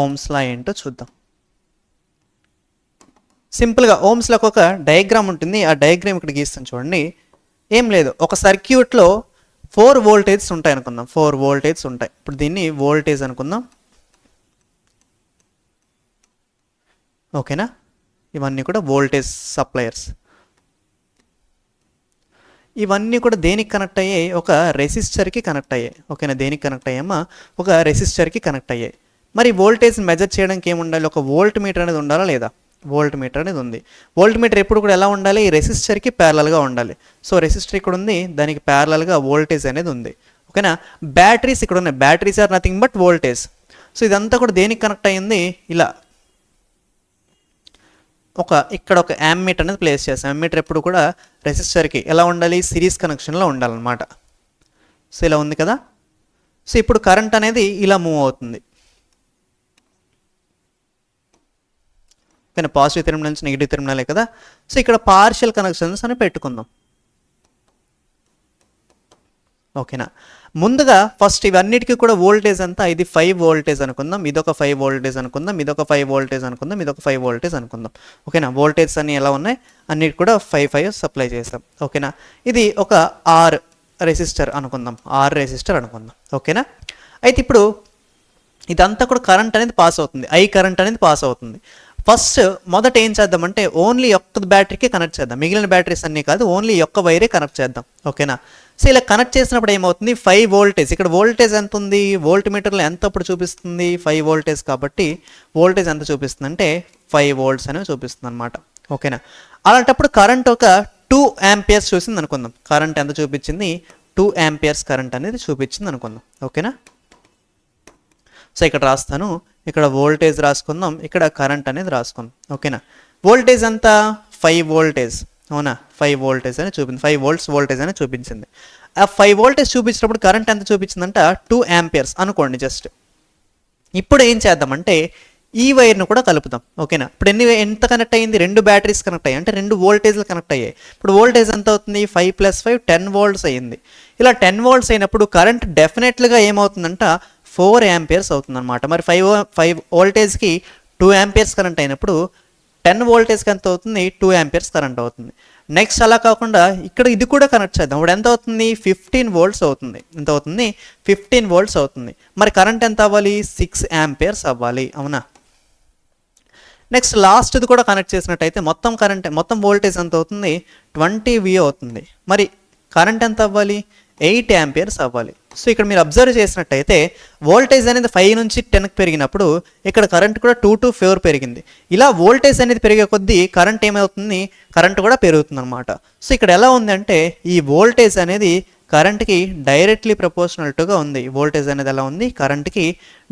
ఓమ్స్లా ఏంటో చూద్దాం. సింపుల్గా ఓమ్స్లకు ఒక డయాగ్రామ్ ఉంటుంది. ఆ డయాగ్రామ్ ఇక్కడ గీస్తాను చూడండి. ఏం లేదు, ఒక సర్క్యూట్లో 4 వోల్టేజ్ ఉంటాయి అనుకుందాం. 4 వోల్టేజ్ ఉంటాయి. ఇప్పుడు దీన్ని వోల్టేజ్ అనుకుందాం. ఓకేనా? ఇవన్నీ కూడా వోల్టేజ్ సప్లయర్స్. ఇవన్నీ కూడా దేనికి కనెక్ట్ అయ్యాయి? ఒక రెసిస్టర్కి కనెక్ట్ అయ్యాయి. ఓకేనా? దేనికి కనెక్ట్ అయ్యామా? ఒక రెసిస్టర్కి కనెక్ట్ అయ్యాయి. మరి వోల్టేజ్ని మెజర్ చేయడానికి ఏముండాలి? ఒక వోల్ట్ మీటర్ అనేది ఉండాలా లేదా? వోల్ట్ మీటర్ అనేది ఉంది. వోల్ట్ మీటర్ ఎప్పుడు కూడా ఎలా ఉండాలి? ఈ రెసిస్టర్కి ప్యారలల్గా ఉండాలి. సో రెసిస్టర్ ఇక్కడ ఉంది, దానికి ప్యారలల్గా వోల్టేజ్ అనేది ఉంది. ఓకేనా? బ్యాటరీస్ ఇక్కడ ఉన్నాయి. Batteries are nothing but voltage. So ఇదంతా కూడా దేనికి కనెక్ట్ అయ్యింది? ఇలా ఇక్కడ ఒక యామ్మీటర్ అనేది ప్లేస్ చేస్తాం. యామ్మీటర్ ఎప్పుడు కూడా రెసిస్టర్కి ఎలా ఉండాలి? సిరీస్ కనెక్షన్లో ఉండాలన్నమాట. సో ఇలా ఉంది కదా. సో ఇప్పుడు కరెంట్ అనేది ఇలా మూవ్ అవుతుంది. కానీ పాజిటివ్ టెర్మినల్ నుంచి నెగిటివ్ టెర్మినలే కదా. సో ఇక్కడ పార్షియల్ కనెక్షన్స్ అని పెట్టుకుందాం. ఓకేనా? ముందుగా ఫస్ట్ ఇవన్నిటికీ కూడా వోల్టేజ్ అంతా ఇది 5 వోల్టేజ్ అనుకుందాం, ఇదొక 5 వోల్టేజ్ అనుకుందాం, ఇదొక 5 వోల్టేజ్ అనుకుందాం, ఇదొక 5 వోల్టేజ్ అనుకుందాం. ఓకేనా? వోల్టేజ్ అన్ని ఎలా ఉన్నాయి? అన్నిటి కూడా 5 సప్లై చేస్తాం. ఓకేనా? ఇది ఒక R రెసిస్టర్ అనుకుందాం. R రెసిస్టర్ అనుకుందాం. ఓకేనా? అయితే ఇప్పుడు ఇదంతా కూడా కరెంట్ అనేది పాస్ అవుతుంది. I కరెంట్ అనేది పాస్ అవుతుంది. ఫస్ట్ మొదట ఏం చేద్దామంటే ఓన్లీ ఒక్క బ్యాటరీకి కనెక్ట్ చేద్దాం, మిగిలిన బ్యాటరీస్ అన్నీ కాదు, ఓన్లీ ఒక్క వైరే కనెక్ట్ చేద్దాం. ఓకేనా? సో ఇలా కనెక్ట్ చేసినప్పుడు ఏమవుతుంది, 5 వోల్టేజ్, ఇక్కడ వోల్టేజ్ ఎంత ఉంది, వోల్ట్ మీటర్లో ఎంత అప్పుడు చూపిస్తుంది, 5 వోల్టేజ్ కాబట్టి వోల్టేజ్ ఎంత చూపిస్తుంది అంటే 5 వోల్ట్స్ అనేవి చూపిస్తుంది అనమాట. ఓకేనా? అలాంటప్పుడు కరెంట్ ఒక 2 ఆంపియర్స్ చూసింది అనుకుందాం. కరెంట్ ఎంత చూపించింది, 2 ఆంపియర్స్ కరెంట్ అనేది చూపించింది అనుకుందాం. ఓకేనా? సో ఇక్కడ రాస్తాను, ఇక్కడ వోల్టేజ్ రాసుకుందాం, ఇక్కడ కరెంట్ అనేది రాసుకుందాం. ఓకేనా? వోల్టేజ్ అంతా 5 వోల్టేజ్, అవునా? 5 వోల్టేజ్ అని చూపించింది, 5 వోల్ట్స్ వోల్టేజ్ అని చూపించింది. ఆ 5 వోల్టేజ్ చూపించినప్పుడు కరెంట్ ఎంత చూపించిందంట 2 ఆంపియర్స్ అనుకోండి జస్ట్. ఇప్పుడు ఏం చేద్దామంటే ఈ వైర్ను కూడా కలుపుదాం. ఓకేనా? ఇప్పుడు ఎంత కనెక్ట్ అయ్యింది, 2 బ్యాటరీస్ కనెక్ట్ అయ్యాయి, అంటే 2 వోల్టేజ్లు కనెక్ట్ అయ్యాయి. ఇప్పుడు వోల్టేజ్ ఎంత అవుతుంది, 5 + 5 10 వోల్ట్స్ అయ్యింది. ఇలా 10 వోల్ట్స్ అయినప్పుడు కరెంట్ డెఫినెట్లుగా ఏమవుతుందంట 4 ఆంపియర్స్ అవుతుంది అనమాట. మరి 5 వోల్టేజ్కి 2 ఆంపియర్స్ కరెంట్ అయినప్పుడు 10 వోల్టేజ్కి ఎంత అవుతుంది, 2 ఆంపియర్స్ కరెంట్ అవుతుంది. నెక్స్ట్ అలా కాకుండా ఇక్కడ ఇది కూడా కనెక్ట్ చేద్దాం. ఇప్పుడు ఎంత అవుతుంది, 15 వోల్ట్స్ అవుతుంది. ఎంత అవుతుంది, 15 వోల్ట్స్ అవుతుంది. మరి కరెంట్ ఎంత అవ్వాలి, 6 ఆంపియర్స్ అవ్వాలి. అవునా? నెక్స్ట్ లాస్ట్ది కూడా కనెక్ట్ చేసినట్టయితే మొత్తం కరెంట్, మొత్తం వోల్టేజ్ ఎంత అవుతుంది, 20V అవుతుంది. మరి కరెంట్ ఎంత అవ్వాలి, 8 ఆంపియర్స్ అవ్వాలి. సో ఇక్కడ మీరు అబ్జర్వ్ చేసినట్టయితే వోల్టేజ్ అనేది 5 నుంచి 10కి పెరిగినప్పుడు ఇక్కడ కరెంట్ కూడా 2 to 4 పెరిగింది. ఇలా వోల్టేజ్ అనేది పెరిగే కొద్దీ కరెంట్ ఏమవుతుంది, కరెంట్ కూడా పెరుగుతుంది అనమాట. సో ఇక్కడ ఎలా ఉంది అంటే ఈ వోల్టేజ్ అనేది కరెంట్కి డైరెక్ట్లీ ప్రపోర్షనల్గా ఉంది. వోల్టేజ్ అనేది ఎలా ఉంది, కరెంట్కి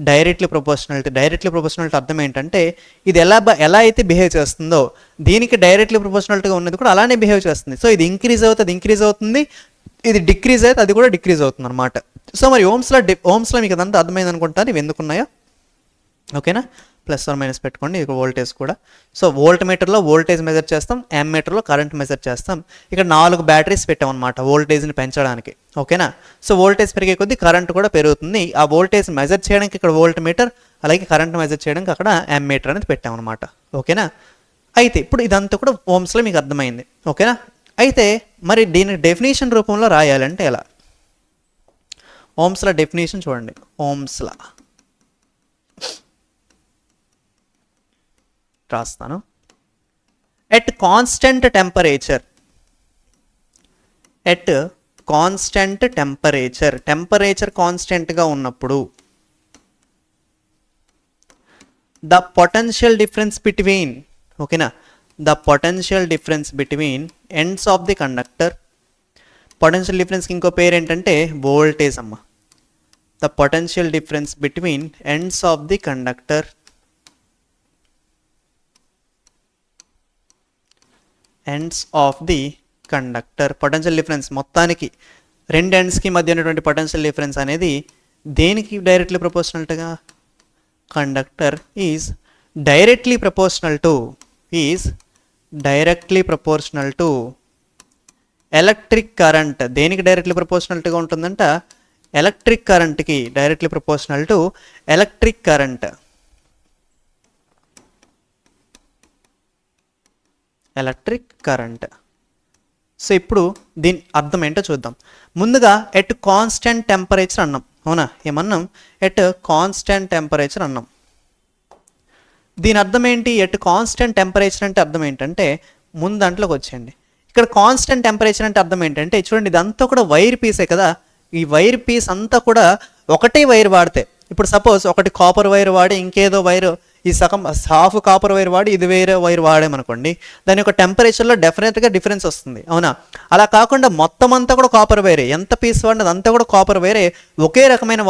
డైరెక్ట్లీ ప్రపోర్షనాలిటీ అర్థం ఏంటంటే ఇది ఎలా అయితే బిహేవ్ చేస్తుందో దీనికి డైరెక్ట్లీ ప్రపోర్షనాలిటీగా ఉన్నది కూడా అలానే బిహేవ్ చేస్తుంది. సో ఇది ఇంక్రీజ్ అవుతుంది, ఇది డిక్రీజ్ అయితే అది కూడా డిక్రీజ్ అవుతుంది అనమాట. సో మరి ఓమ్స్లో మీకు అదంతా అర్థమైంది అనుకుంటాను ఇవి ఎందుకున్నాయో. ఓకేనా? +or- పెట్టుకోండి. ఇక్కడ వోల్టేజ్ కూడా. సో వోల్ట్ మీటర్లో వోల్టేజ్ మెజర్ చేస్తాం, మీటర్లో కరెంట్ మెజర్ చేస్తాం. ఇక్కడ 4 బ్యాటరీస్ పెట్టామన్నమాట వోల్టేజ్ని పెంచడానికి. ఓకేనా? సో వోల్టేజ్ పెరిగే కొద్దీ కరెంట్ కూడా పెరుగుతుంది. ఆ వోల్టేజ్ మెజర్ చేయడానికి ఇక్కడ వోల్ట్ మీటర్, అలాగే కరెంట్ మెజర్ చేయడానికి అక్కడ మీటర్ అనేది పెట్టామన్నమాట. ఓకేనా? అయితే ఇప్పుడు ఇదంతా కూడా ఓమ్స్లో మీకు అర్థమైంది. ఓకేనా? అయితే మరి దీని డెఫినేషన్ రూపంలో రాయాలంటే ఎలా, ఓమ్స్లా డెఫినేషన్ చూడండి. ఓమ్స్లా రాస్తాను. ఎట్ కాన్స్టెంట్ టెంపరేచర్ కాన్స్టెంట్గా ఉన్నప్పుడు ద పొటెన్షియల్ డిఫరెన్స్ బిట్వీన్, ఓకేనా, the potential difference between ends of the conductor, potential difference కి ఇంకో పేరు ఏంటంటే వోల్టేజ్ అమ్మ. the potential difference between ends of the conductor potential difference మొత్తానికి 2 ఎండ్స్కి మధ్య ఉన్నటువంటి పొటెన్షియల్ డిఫరెన్స్ అనేది దేనికి డైరెక్ట్లీ ప్రపోర్షనల్గా, conductor is directly proportional to electric current. దేనికి డైరెక్ట్లీ ప్రపోర్షనల్గా ఉంటుందంట, ఎలక్ట్రిక్ కరెంట్కి directly proportional to electric current. So ఇప్పుడు దీని అర్థం ఏంటో చూద్దాం. ముందుగా ఎట్ కాన్స్టెంట్ టెంపరేచర్ అన్నాం. అవునా? ఏమన్నాం, ఎట్ కాన్స్టెంట్ టెంపరేచర్ అన్నాం. దీని అర్థం ఏంటి, ఎట్ కాన్స్టెంట్ టెంపరేచర్ అంటే అర్థం ఏంటంటే ముందు దాంట్లోకి వచ్చేయండి. ఇక్కడ కాన్స్టెంట్ టెంపరేచర్ అంటే అర్థం ఏంటంటే చూడండి ఇదంతా కూడా వైర్ పీసే కదా. ఈ వైర్ పీస్ అంతా కూడా ఒకటే వైర్ వాడితే, ఇప్పుడు సపోజ్ ఒకటి కాపర్ వైర్ వాడి ఇంకేదో వైర్, ఈ సగం హాఫ్ కాపర్ వైర్ వాడి ఇది వేరే వైర్ వాడామనుకోండి, దాని యొక్క టెంపరేచర్లో డెఫినెట్గా డిఫరెన్స్ వస్తుంది. అవునా? అలా కాకుండా మొత్తం అంతా కూడా కాపర్ వైరే, ఎంత పీస్ వాడినది అంతా కూడా కాపర్ వైరే, ఒకే రకమైన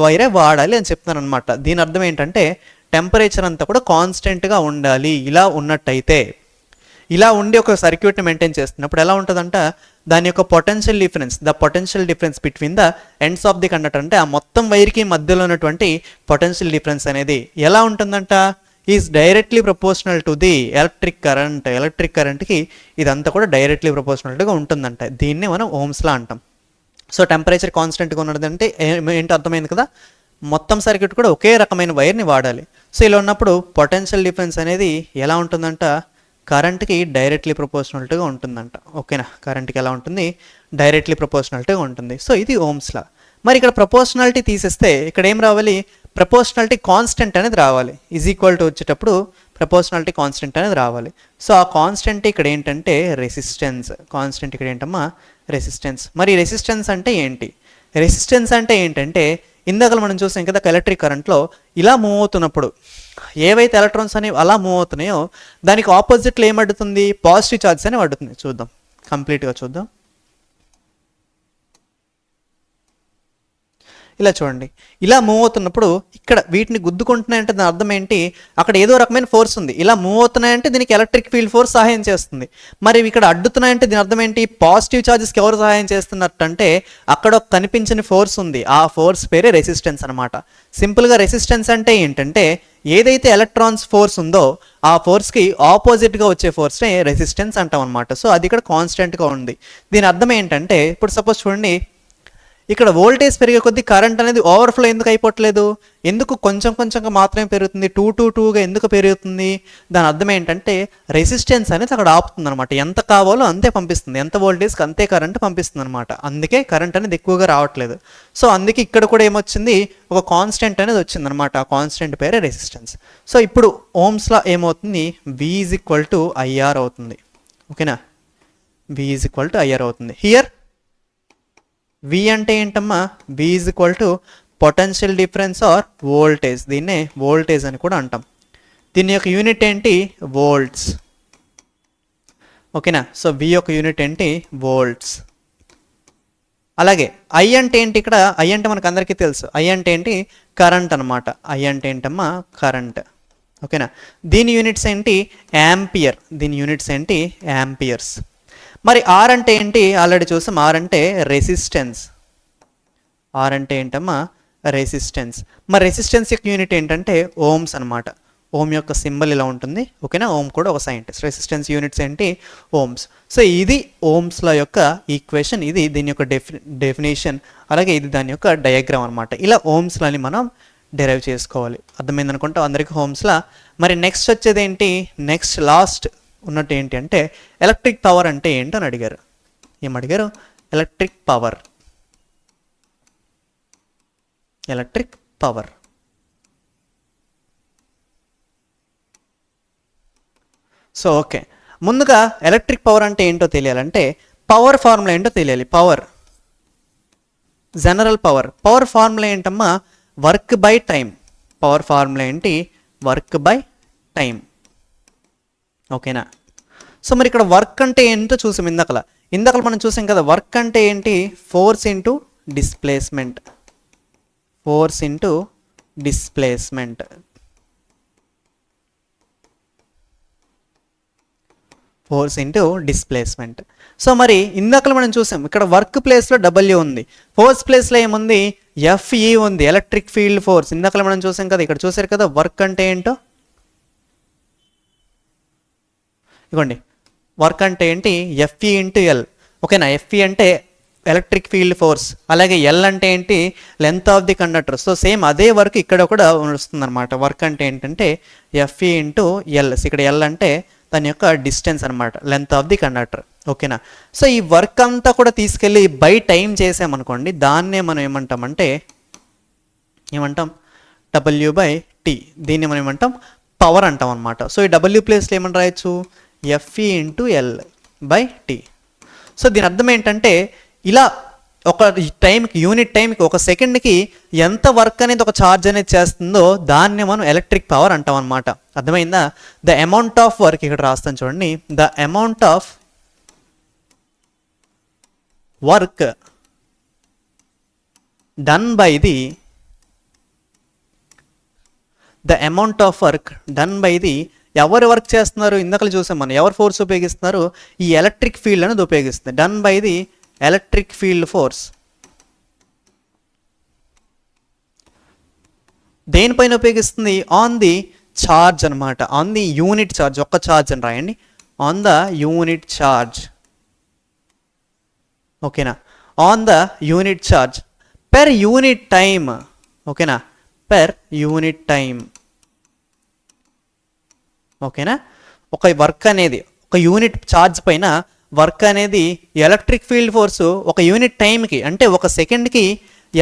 వైరే వాడాలి అని చెప్తున్నాను అనమాట. దీని అర్థం ఏంటంటే టెంపరేచర్ అంతా కూడా కాన్స్టెంట్గా ఉండాలి. ఇలా ఉన్నట్టయితే, ఇలా ఉండి ఒక సర్క్యూట్ని మెయింటైన్ చేస్తున్నప్పుడు ఎలా ఉంటుందంట, దాని యొక్క potential difference between the ends of the conductor, అంటే ఆ మొత్తం వైర్కి మధ్యలో ఉన్నటువంటి పొటెన్షియల్ డిఫరెన్స్ అనేది ఎలా ఉంటుందంట, is directly proportional to the electric కరెంట్కి ఇదంతా కూడా డైరెక్ట్లీ ప్రపోర్షనల్గా ఉంటుందంట. దీన్ని మనం ఓమ్స్లా అంటాం. సో టెంపరేచర్ కాన్స్టెంట్గా ఉన్నదంటే ఏంటి అర్థమైంది కదా, మొత్తం సర్క్యూట్ కూడా ఒకే రకమైన వైర్ని వాడాలి. సో ఇలా ఉన్నప్పుడు పొటెన్షియల్ డిఫరెన్స్ అనేది ఎలా ఉంటుందంట, కరెంట్కి డైరెక్ట్లీ ప్రపోర్షనల్గా ఉంటుందంట. ఓకేనా? కరెంట్కి ఎలా ఉంటుంది, డైరెక్ట్లీ ప్రపోర్షనల్గా ఉంటుంది. సో ఇది ఓమ్స్లా. మరి ఇక్కడ ప్రపోర్షనాలిటీ తీసేస్తే ఇక్కడ ఏం రావాలి, ప్రపోర్షనాలిటీ కాన్స్టెంట్ అనేది రావాలి. ఈజ్ ఈక్వల్ టు వచ్చేటప్పుడు ప్రపోర్షనాలిటీ కాన్స్టెంట్ అనేది రావాలి. సో ఆ కాన్స్టెంట్ ఇక్కడ ఏంటంటే రెసిస్టెన్స్. కాన్స్టెంట్ ఇక్కడ ఏంటమ్మా రెసిస్టెన్స్. మరి రెసిస్టెన్స్ అంటే ఏంటి? రెసిస్టెన్స్ అంటే ఏంటంటే ఇందాక మనం చూసాం కదా ఎలక్ట్రిక్ కరెంట్లో ఇలా మూవ్ అవుతున్నప్పుడు ఏవైతే ఎలక్ట్రాన్స్ అనేవి అలా మూవ్ అవుతున్నాయో దానికి ఆపోజిట్లో ఏమడుతుంది? పాజిటివ్ ఛార్జెస్ అనేవి అడుగుతుంది. చూద్దాం, కంప్లీట్గా చూద్దాం. ఇలా చూడండి, ఇలా మూవ్ అవుతున్నప్పుడు ఇక్కడ వీటిని గుద్దుకుంటున్నాయంటే దాని అర్థం ఏంటి? అక్కడ ఏదో రకమైన ఫోర్స్ ఉంది. ఇలా మూవ్ అవుతున్నాయంటే దీనికి ఎలక్ట్రిక్ ఫీల్డ్ ఫోర్స్ సహాయం చేస్తుంది. మరి ఇక్కడ అడ్డుతున్నాయంటే దీని అర్థం ఏంటి? పాజిటివ్ ఛార్జెస్కి ఎవరు సహాయం చేస్తున్నట్టు అంటే అక్కడ ఒక కనిపించని ఫోర్స్ ఉంది. ఆ ఫోర్స్ పేరే రెసిస్టెన్స్ అనమాట. సింపుల్గా రెసిస్టెన్స్ అంటే ఏంటంటే ఏదైతే ఎలక్ట్రాన్స్ ఫోర్స్ ఉందో ఆ ఫోర్స్కి ఆపోజిట్గా వచ్చే ఫోర్స్నే రెసిస్టెన్స్ అంటాం అనమాట. సో అది ఇక్కడ కాన్స్టెంట్గా ఉంది. దీని అర్థం ఏంటంటే ఇప్పుడు సపోజ్ చూడండి, ఇక్కడ వోల్టేజ్ పెరిగే కొద్దీ కరెంట్ అనేది ఓవర్ఫ్లో ఎందుకు అయిపోవట్లేదు? ఎందుకు కొంచెం కొంచెంగా మాత్రమే పెరుగుతుంది? 2 ఎందుకు పెరుగుతుంది? దాని అర్థం ఏంటంటే రెసిస్టెన్స్ అనేది అక్కడ ఆపుతుంది అనమాట. ఎంత కావాలో అంతే పంపిస్తుంది, ఎంత వోల్టేజ్కి అంతే కరెంట్ పంపిస్తుంది అనమాట. అందుకే కరెంట్ అనేది ఎక్కువగా రావట్లేదు. సో అందుకే ఇక్కడ కూడా ఏమొచ్చింది? ఒక కాన్స్టెంట్ అనేది వచ్చింది అనమాట. ఆ కాన్స్టెంట్ పేరే రెసిస్టెన్స్. సో ఇప్పుడు ఓమ్స్లా ఏమవుతుంది? V = IR అవుతుంది. ఓకేనా? V = IR అవుతుంది. హియర్ V అంటే ఏంటమ్మా? V = potential difference or voltage. దీన్నే వోల్టేజ్ అని కూడా అంటాం. దీని యొక్క యూనిట్ ఏంటి? వోల్ట్స్. ఓకేనా? సో V యొక్క యూనిట్ ఏంటి? వోల్ట్స్. అలాగే I అంటే ఏంటి? ఇక్కడ I అంటే మనకు అందరికీ తెలుసు. I అంటే ఏంటి? కరెంట్ అనమాట. I అంటే ఏంటమ్మా? కరెంట్. ఓకేనా? దీని యూనిట్స్ ఏంటి? యాంపియర్. దీని యూనిట్స్ ఏంటి? యాంపియర్స్. మరి R అంటే ఏంటి? ఆల్రెడీ చూసాం. R అంటే రెసిస్టెన్స్. R అంటే ఏంటమ్మా? రెసిస్టెన్స్. మరి రెసిస్టెన్స్ యొక్క యూనిట్ ఏంటంటే ఓమ్స్ అనమాట. ఓమ్ యొక్క సింబల్ ఇలా ఉంటుంది. ఓకేనా? ఓమ్ కూడా ఒక సైంటిస్ట్. రెసిస్టెన్స్ యూనిట్స్ ఏంటి? ఓమ్స్. సో ఇది ఓమ్స్ల యొక్క ఈక్వేషన్. ఇది దీని యొక్క డెఫినేషన్. అలాగే ఇది దాని యొక్క డయాగ్రామ్ అనమాట. ఇలా ఓమ్స్లని మనం డెరైవ్ చేసుకోవాలి. అర్థమైంది అనుకుంటా అందరికీ ఓమ్స్లా. మరి నెక్స్ట్ వచ్చేది ఏంటి? నెక్స్ట్ లాస్ట్ ఉన్నట్టు ఏంటి అంటే ఎలక్ట్రిక్ పవర్ అంటే ఏంటి అని అడిగారు. ఏమడిగారు? Electric power. Electric power. So okay, ముందుగా ఎలక్ట్రిక్ పవర్ అంటే ఏంటో తెలియాలంటే పవర్ ఫార్ములా ఏంటో తెలియాలి. Power, general power. Power formula ఏంటమ్మా? Work by time. Power formula ఏంటి? Work by time. ఓకేనా? సో మరి ఇక్కడ వర్క్ అంటే ఏంటో చూసాం ఇందాకలా మనం చూసాం కదా. వర్క్ అంటే ఏంటి? Force into displacement. Force into displacement. Force into displacement. So మరి ఇందాకలా మనం చూసాం ఇక్కడ వర్క్ ప్లేస్లో W ఉంది, ఫోర్స్ ప్లేస్లో ఏముంది? FE ఉంది, ఎలక్ట్రిక్ ఫీల్డ్ ఫోర్స్. ఇందాకలా మనం చూసాం కదా, ఇక్కడ చూసారు కదా వర్క్ అంటే ఏంటో. ఇవ్వండి, వర్క్ అంటే ఏంటి? FE into L. ఓకేనా? FE అంటే ఎలక్ట్రిక్ ఫీల్డ్ ఫోర్స్. అలాగే L అంటే ఏంటి? Length of the conductor. So same అదే వర్క్ ఇక్కడ కూడా వస్తుంది అనమాట. వర్క్ అంటే ఏంటంటే FE ఇంటూ L. ఇక్కడ L అంటే దాని యొక్క డిస్టెన్స్ అనమాట, లెంత్ ఆఫ్ ది కండక్టర్. ఓకేనా? సో ఈ వర్క్ అంతా కూడా తీసుకెళ్ళి బై టైం చేసామనుకోండి, దాన్నే మనం ఏమంటామంటే W/T. దీన్ని మనం ఏమంటాం? పవర్ అంటాం అనమాట. సో ఈ W ప్లేస్లో ఏమని రాయొచ్చు? FE into L/T. సో దీని అర్థం ఏంటంటే ఇలా ఒక టైంకి, యూనిట్ టైంకి, ఒక సెకండ్కి ఎంత వర్క్ అనేది ఒక ఛార్జ్ అనేది చేస్తుందో దాన్ని మనం ఎలక్ట్రిక్ పవర్ అంటాం అనమాట. అర్థమైందా? ద అమౌంట్ ఆఫ్ వర్క్, ఇక్కడ రాస్తాను చూడండి, the amount of work done by the amount of work done by the ఎవరు వర్క్ చేస్తున్నారు? ఇందాక చూసాం మనం. ఎవరు ఫోర్స్ ఉపయోగిస్తున్నారు? ఈ ఎలక్ట్రిక్ ఫీల్డ్ అనేది ఉపయోగిస్తుంది. Done by the electric field force. దేనిపైన ఉపయోగిస్తుంది? ఆన్ ది ఛార్జ్ అనమాట. On the unit charge. ఒక్క ఛార్జ్ అని రాయండి. On the unit charge. ఓకేనా? On the unit charge per unit time. ఓకేనా? Per unit time. ఓకేనా? ఒక వర్క్ అనేది, ఒక యూనిట్ ఛార్జ్ పైన వర్క్ అనేది ఎలక్ట్రిక్ ఫీల్డ్ ఫోర్స్ ఒక యూనిట్ టైంకి, అంటే ఒక సెకండ్కి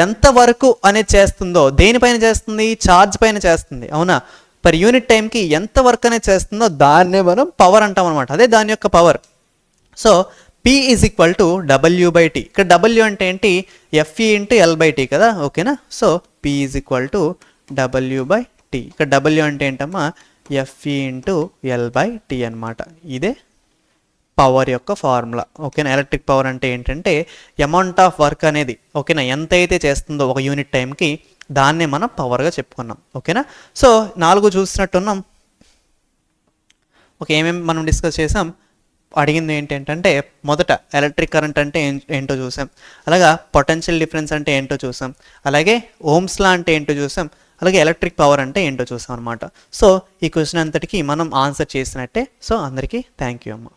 ఎంతవరకు అనేది చేస్తుందో దేనిపైన చేస్తుంది, ఛార్జ్ పైన చేస్తుంది, అవునా. పర్ యూనిట్ టైంకి ఎంత వర్క్ అనేది చేస్తుందో దాన్నే మనం పవర్ అంటాం అనమాట. అదే దాని యొక్క power. So P is equal to W/T. ఇక్కడ W అంటే ఏంటి, FE ఇంటూ L/T కదా, ఓకేనా. So P is equal to W/T. ఇక్కడ W అంటే ఏంటమ్మా, FE ఇంటూ L/T అనమాట. ఇదే పవర్ యొక్క ఫార్ములా, ఓకేనా. ఎలక్ట్రిక్ పవర్ అంటే ఏంటంటే అమౌంట్ ఆఫ్ వర్క్ అనేది, ఓకేనా, ఎంత అయితే చేస్తుందో ఒక యూనిట్ టైంకి దాన్నే మనం పవర్గా చెప్పుకున్నాం, ఓకేనా. సో 4 చూసినట్టున్నాం. ఓకే, ఏమేమి మనం డిస్కస్ చేసాం, అడిగింది ఏంటంటే మొదట ఎలక్ట్రిక్ కరెంట్ అంటే ఏంటో చూసాం, అలాగా పొటెన్షియల్ డిఫరెన్స్ అంటే ఏంటో చూసాం, అలాగే ఓమ్స్ లా అంటే ఏంటో చూసాం, అలాగే ఎలక్ట్రిక్ పవర్ అంటే ఏంటో చూసాం అనమాట. సో ఈ క్వశ్చన్ అంతటికి మనం ఆన్సర్ చేసినట్టే. సో అందరికీ థ్యాంక్ యూ అమ్మ.